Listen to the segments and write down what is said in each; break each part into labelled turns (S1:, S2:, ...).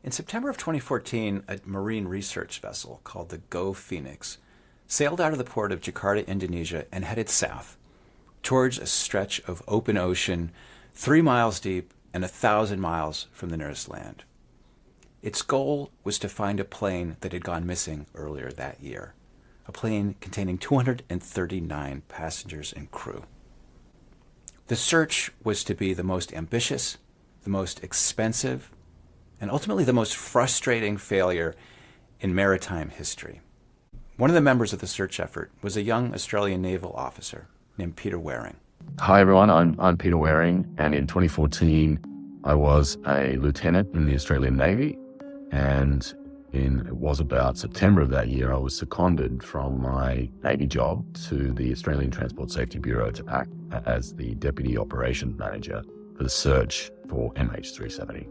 S1: In September of 2014, a marine research vessel called the Go Phoenix sailed out of the port of Jakarta, Indonesia, and headed south towards a stretch of open ocean 3 miles deep and 1,000 miles from the nearest land. Its goal was to find a plane that had gone missing earlier that year, a plane containing 239 passengers and crew. The search was to be the most ambitious, the most expensive, and ultimately the most frustrating failure in maritime history. One of the members of the search effort was a young Australian naval officer named Peter Waring.
S2: Hi everyone, I'm Peter Waring, and in 2014 I was a lieutenant in the Australian Navy, and it was about September of that year I was seconded from my Navy job to the Australian Transport Safety Bureau to act as the Deputy Operations Manager for the search for MH370.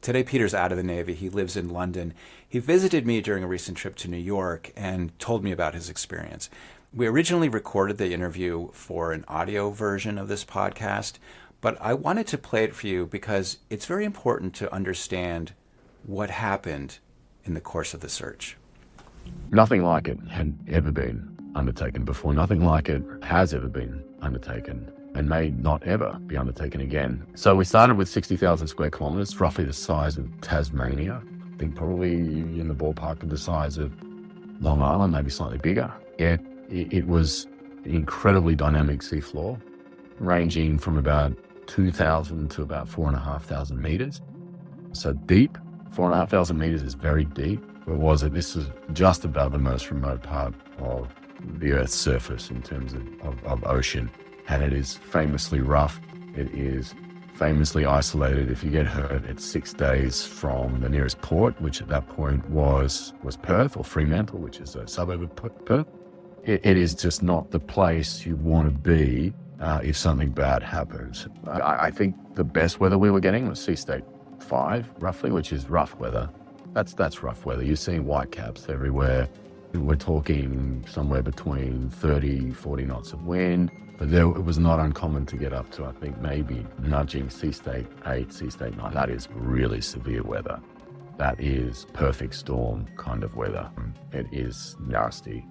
S1: Today, Peter's out of the Navy. He lives in London. He visited me during a recent trip to New York and told me about his experience. We originally recorded the interview for an audio version of this podcast, but I wanted to play it for you because it's very important to understand what happened in the course of the search.
S2: Nothing like it had ever been undertaken before. Nothing like it has ever been undertaken and may not ever be undertaken again. So we started with 60,000 square kilometers, roughly the size of Tasmania. I think probably in the ballpark of the size of Long Island, maybe slightly bigger. It was an incredibly dynamic seafloor, ranging from about 2,000 to about 4,500 meters. So deep, 4,500 meters is very deep. But was it? This is just about the most remote part of the Earth's surface in terms of ocean. And it is famously rough. It is famously isolated. If you get hurt, it's 6 days from the nearest port, which at that point was Perth or Fremantle, which is a suburb of Perth. It is just not the place you want to be if something bad happens. I think the best weather we were getting was Sea State 5, roughly, which is rough weather. That's rough weather. You're seeing whitecaps everywhere. We're talking somewhere between 30, 40 knots of wind. But it was not uncommon to get up to, I think, maybe nudging Sea State 8, Sea State 9. That is really severe weather. That is perfect storm kind of weather. It is nasty.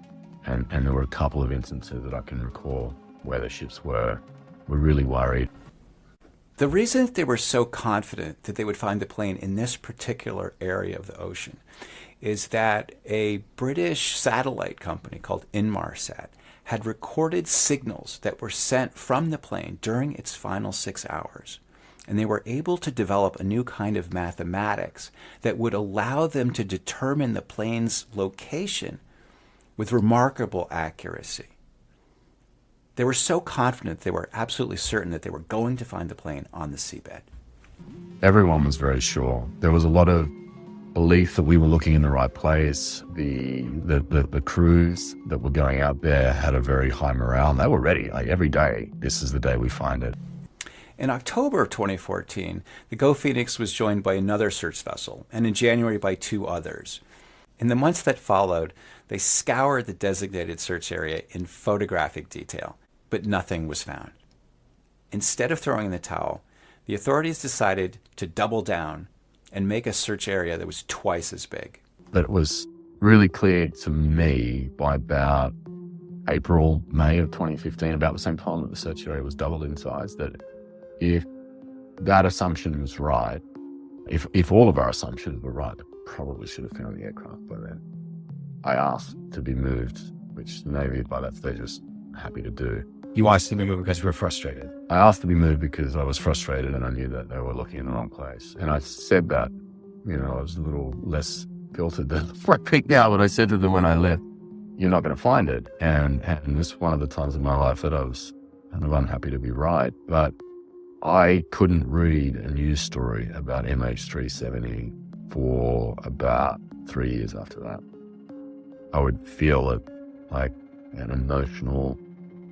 S2: And there were a couple of instances that I can recall where the ships were really worried.
S1: The reason they were so confident that they would find the plane in this particular area of the ocean is that a British satellite company called Inmarsat had recorded signals that were sent from the plane during its final 6 hours. And they were able to develop a new kind of mathematics that would allow them to determine the plane's location with remarkable accuracy. They were so confident, they were absolutely certain that they were going to find the plane on the seabed.
S2: Everyone was very sure. There was a lot of belief that we were looking in the right place. The crews that were going out there had a very high morale. They were ready. Like every day, this is the day we find it.
S1: In October of 2014, the Go Phoenix was joined by another search vessel, and in January by 2 others. In the months that followed, they scoured the designated search area in photographic detail, but nothing was found. Instead of throwing in the towel, the authorities decided to double down and make a search area that was twice as big.
S2: But it was really clear to me by about April, May of 2015, about the same time that the search area was doubled in size, that if that assumption was right, if all of our assumptions were right, we probably should have found the aircraft by then. I asked to be moved, which the Navy by that stage was happy to do.
S3: You asked to be moved because you were frustrated?
S2: I asked to be moved because I was frustrated and I knew that they were looking in the wrong place. And I said that, I was a little less filtered than I think now, but I said to them when I left, you're not going to find it. And this is one of the times in my life that I was kind of unhappy to be right. But I couldn't read a news story about MH370 for about 3 years after that. I would feel it like an emotional,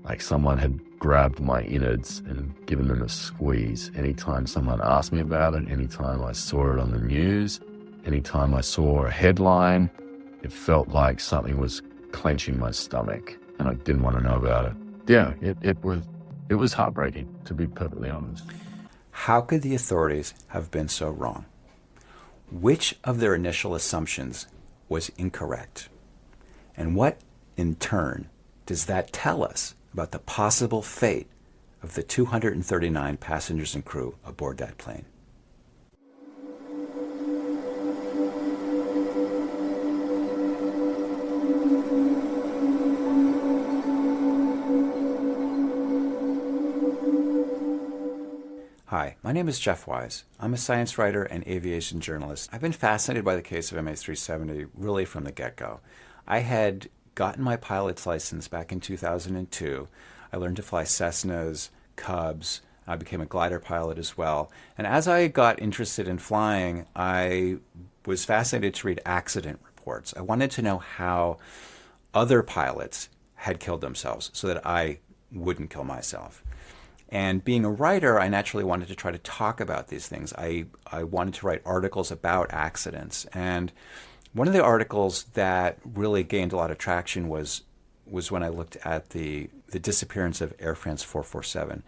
S2: like someone had grabbed my innards and given them a squeeze. Anytime someone asked me about it, anytime I saw it on the news, anytime I saw a headline, it felt like something was clenching my stomach and I didn't want to know about it. Yeah, it was heartbreaking, to be perfectly honest.
S1: How could the authorities have been so wrong? Which of their initial assumptions was incorrect? And what, in turn, does that tell us about the possible fate of the 239 passengers and crew aboard that plane? Hi, my name is Jeff Wise. I'm a science writer and aviation journalist. I've been fascinated by the case of MH370 really from the get-go. I had gotten my pilot's license back in 2002. I learned to fly Cessnas, Cubs. I became a glider pilot as well. And as I got interested in flying, I was fascinated to read accident reports. I wanted to know how other pilots had killed themselves so that I wouldn't kill myself. And being a writer, I naturally wanted to try to talk about these things. I wanted to write articles about accidents. And one of the articles that really gained a lot of traction was when I looked at the disappearance of Air France 447,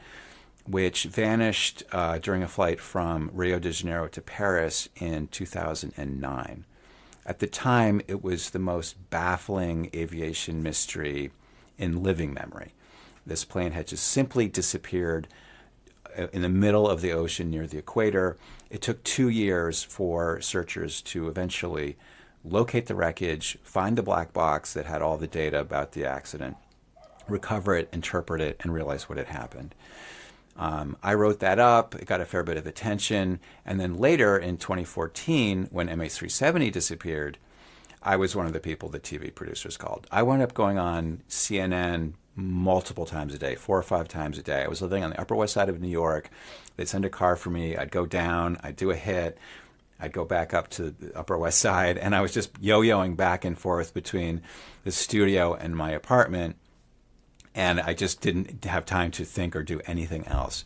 S1: which vanished during a flight from Rio de Janeiro to Paris in 2009. At the time, it was the most baffling aviation mystery in living memory. This plane had just simply disappeared in the middle of the ocean near the equator. It took 2 years for searchers to eventually locate the wreckage, find the black box that had all the data about the accident, recover it, interpret it, and realize what had happened. I wrote that up. It got a fair bit of attention. And then later in 2014, when MH370 disappeared, I was one of the people the TV producers called. I wound up going on CNN multiple times a day, 4 or 5 times a day. I was living on the Upper West Side of New York. They'd send a car for me. I'd go down. I'd do a hit. I'd go back up to the Upper West Side. And I was just yo-yoing back and forth between the studio and my apartment. And I just didn't have time to think or do anything else.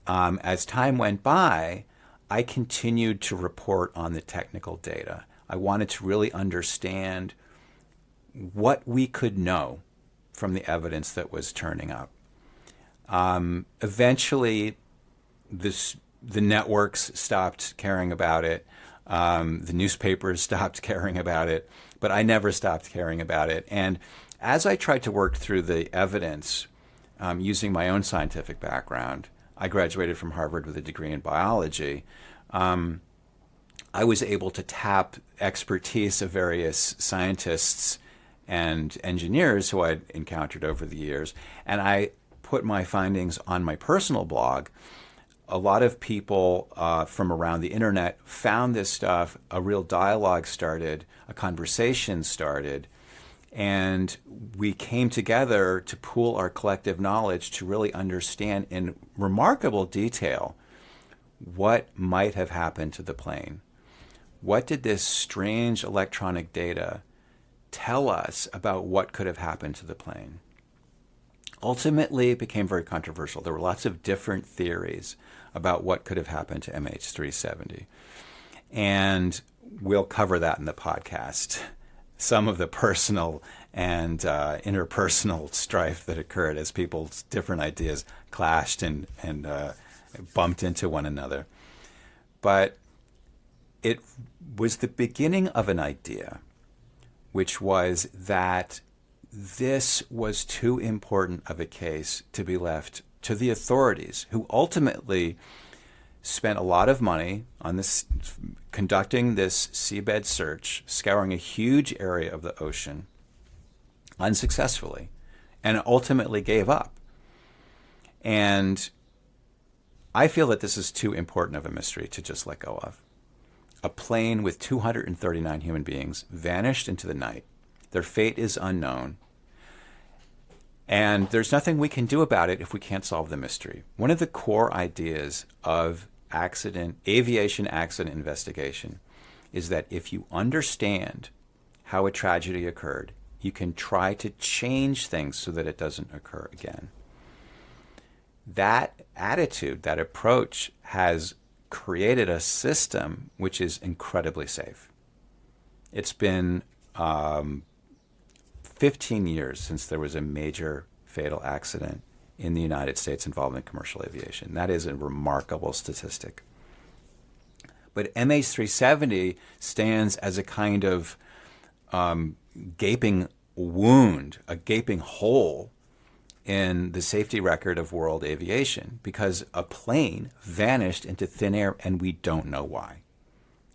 S1: As time went by, I continued to report on the technical data. I wanted to really understand what we could know from the evidence that was turning up. Eventually, the networks stopped caring about it. The newspapers stopped caring about it. But I never stopped caring about it. And as I tried to work through the evidence using my own scientific background, I graduated from Harvard with a degree in biology. I was able to tap expertise of various scientists and engineers who I'd encountered over the years, and I put my findings on my personal blog. A lot of people from around the internet found this stuff. A real dialogue started, a conversation started, and we came together to pool our collective knowledge to really understand in remarkable detail what might have happened to the plane. What did this strange electronic data tell us about what could have happened to the plane? Ultimately, it became very controversial. There were lots of different theories about what could have happened to MH370. And we'll cover that in the podcast. Some of the personal and interpersonal strife that occurred as people's different ideas clashed and bumped into one another. But it was the beginning of an idea, which was that this was too important of a case to be left to the authorities, who ultimately spent a lot of money on this, conducting this seabed search, scouring a huge area of the ocean unsuccessfully, and ultimately gave up. And I feel that this is too important of a mystery to just let go of. A plane with 239 human beings vanished into the night. Their fate is unknown. And there's nothing we can do about it if we can't solve the mystery. One of the core ideas of aviation accident investigation is that if you understand how a tragedy occurred, you can try to change things so that it doesn't occur again. That attitude, that approach has created a system which is incredibly safe. It's been 15 years since there was a major fatal accident in the United States involving commercial aviation. That is a remarkable statistic. But MH370 stands as a kind of gaping wound, a gaping hole in the safety record of world aviation, because a plane vanished into thin air and we don't know why.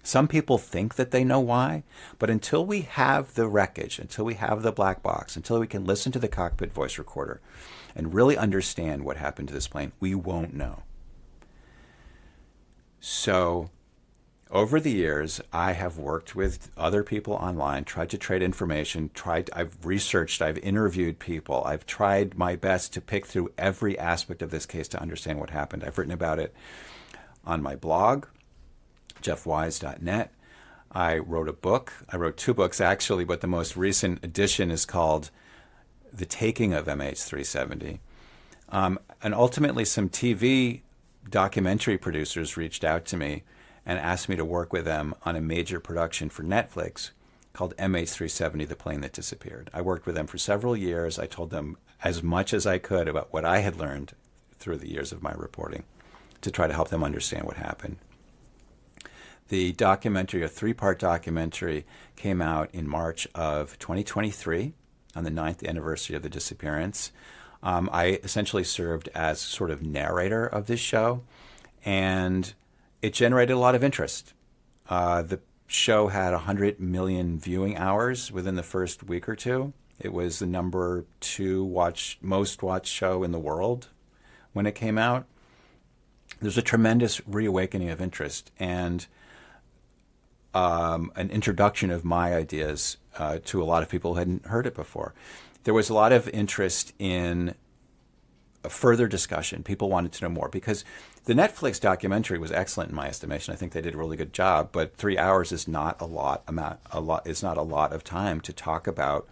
S1: Some people think that they know why, but until we have the wreckage, until we have the black box, until we can listen to the cockpit voice recorder and really understand what happened to this plane, we won't know. So over the years, I have worked with other people online, tried to trade information, I've researched, I've interviewed people, I've tried my best to pick through every aspect of this case to understand what happened. I've written about it on my blog, jeffwise.net. I wrote a book. I wrote 2 books, actually, but the most recent edition is called The Taking of MH370. And ultimately, some TV documentary producers reached out to me and asked me to work with them on a major production for Netflix called MH370, The Plane That Disappeared. I worked with them for several years. I told them as much as I could about what I had learned through the years of my reporting to try to help them understand what happened. The documentary, a 3-part documentary, came out in March of 2023 on the 9th anniversary of the disappearance. I essentially served as sort of narrator of this show, and it generated a lot of interest. The show had 100 million viewing hours within the first week or two. It was the number 2 most watched show in the world when it came out. There's a tremendous reawakening of interest and an introduction of my ideas to a lot of people who hadn't heard it before. There was a lot of interest in a further discussion. People wanted to know more because the Netflix documentary was excellent in my estimation. I think they did a really good job, but 3 hours is not a lot of time to talk about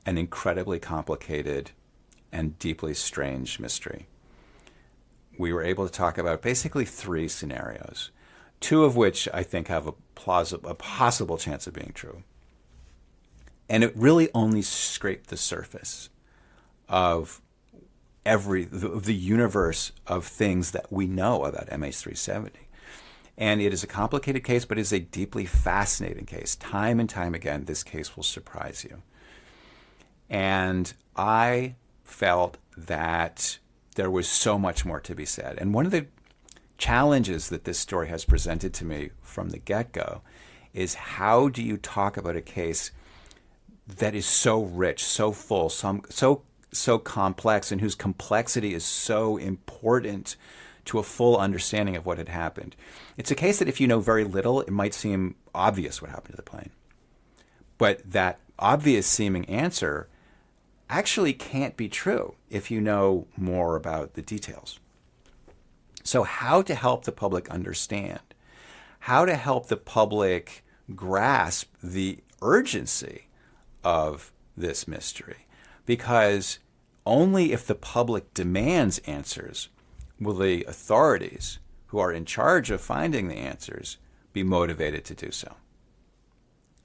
S1: an incredibly complicated and deeply strange mystery. We were able to talk about basically 3 scenarios, 2 of which I think have a possible chance of being true. And it really only scraped the surface of the universe of things that we know about MH370. And it is a complicated case, but it is a deeply fascinating case. Time and time again, this case will surprise you. And I felt that there was so much more to be said. And one of the challenges that this story has presented to me from the get-go is, how do you talk about a case that is so rich, so full, so complex, and whose complexity is so important to a full understanding of what had happened? It's a case that if you know very little, it might seem obvious what happened to the plane. But that obvious seeming answer actually can't be true if you know more about the details. So how to help the public understand, how to help the public grasp the urgency of this mystery, because only if the public demands answers will the authorities who are in charge of finding the answers be motivated to do so.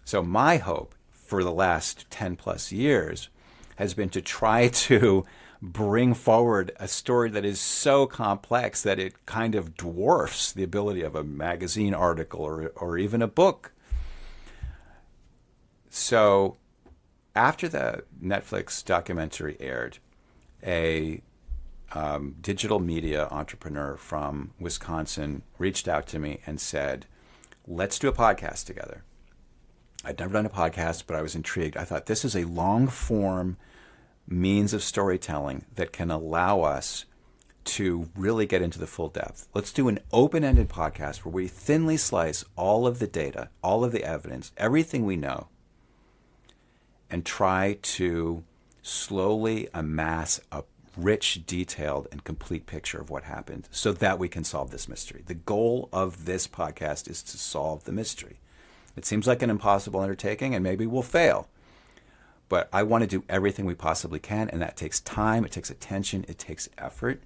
S1: So my hope for the last 10 plus years has been to try to bring forward a story that is so complex that it kind of dwarfs the ability of a magazine article or even a book. So after the Netflix documentary aired, a digital media entrepreneur from Wisconsin reached out to me and said, let's do a podcast together. I'd never done a podcast, but I was intrigued. I thought, this is a long-form means of storytelling that can allow us to really get into the full depth. Let's do an open-ended podcast where we thinly slice all of the data, all of the evidence, everything we know, and try to slowly amass a rich, detailed, and complete picture of what happened so that we can solve this mystery. The goal of this podcast is to solve the mystery. It seems like an impossible undertaking, and maybe we'll fail. But I want to do everything we possibly can, and that takes time, it takes attention, it takes effort.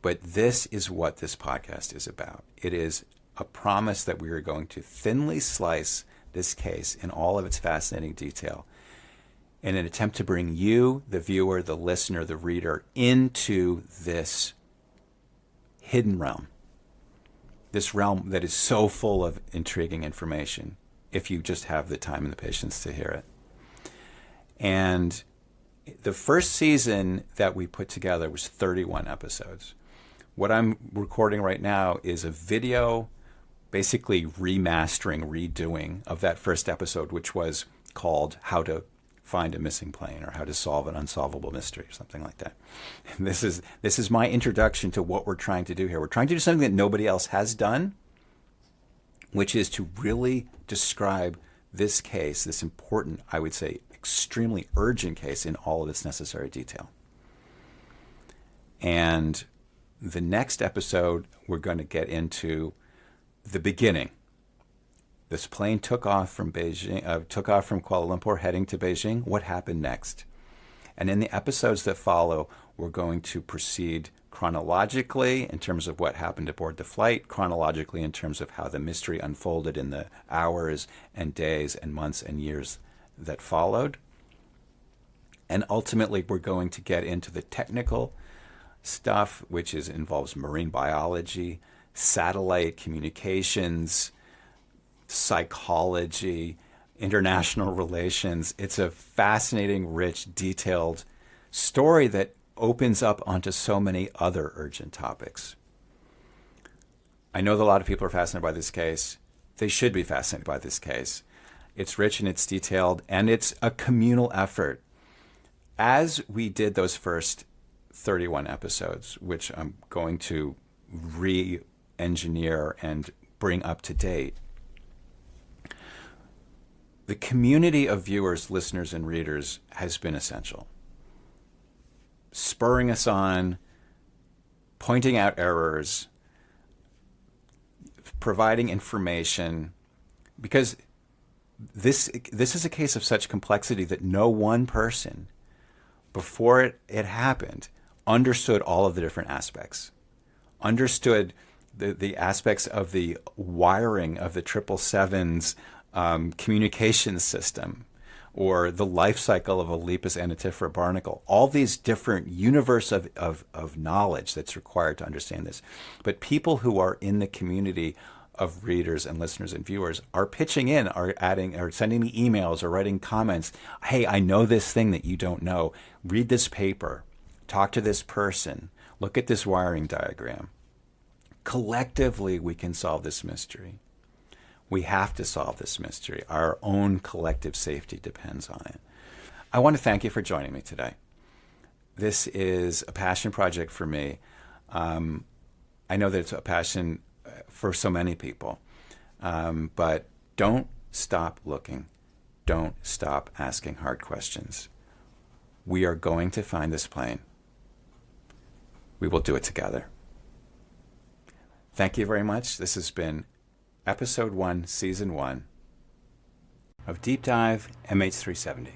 S1: But this is what this podcast is about. It is a promise that we are going to thinly slice this case in all of its fascinating detail in an attempt to bring you, the viewer, the listener, the reader, into this hidden realm this realm that is so full of intriguing information if you just have the time and the patience to hear it. And the first season that we put together was 31 episodes. What I'm recording right now is a video, basically remastering, redoing of that first episode, which was called How to Find a Missing Plane or How to Solve an Unsolvable Mystery or something like that. And this is my introduction to what we're trying to do here. We're trying to do something that nobody else has done, which is to really describe this case, this important, I would say, extremely urgent case in all of its necessary detail. And the next episode, we're going to get into the beginning. This plane took off from Beijing, took off from Kuala Lumpur heading to Beijing. What happened next? And in the episodes that follow, we're going to proceed chronologically in terms of what happened aboard the flight, chronologically in terms of how the mystery unfolded in the hours and days and months and years that followed. And ultimately, we're going to get into the technical stuff, which involves marine biology, satellite communications, psychology, international relations. It's a fascinating, rich, detailed story that opens up onto so many other urgent topics. I know that a lot of people are fascinated by this case. They should be fascinated by this case. It's rich and it's detailed, and it's a communal effort. As we did those first 31 episodes, which I'm going to re-engineer and bring up to date, the community of viewers, listeners, and readers has been essential. Spurring us on, pointing out errors, providing information, because this is a case of such complexity that no one person, before it happened, understood all of the different aspects, understood the aspects of the wiring of the 777's communication system, or the life cycle of a Lepus antitifera barnacle, all these different universe of knowledge that's required to understand this. But people who are in the community of readers and listeners and viewers are pitching in, are adding, or sending me emails or writing comments. Hey, I know this thing that you don't know. Read this paper. Talk to this person. Look at this wiring diagram. Collectively, we can solve this mystery. We have to solve this mystery. Our own collective safety depends on it. I want to thank you for joining me today. This is a passion project for me. I know that it's a passion for so many people. But don't stop looking. Don't stop asking hard questions. We are going to find this plane. We will do it together. Thank you very much. This has been Episode 1, Season 1 of Deep Dive MH370.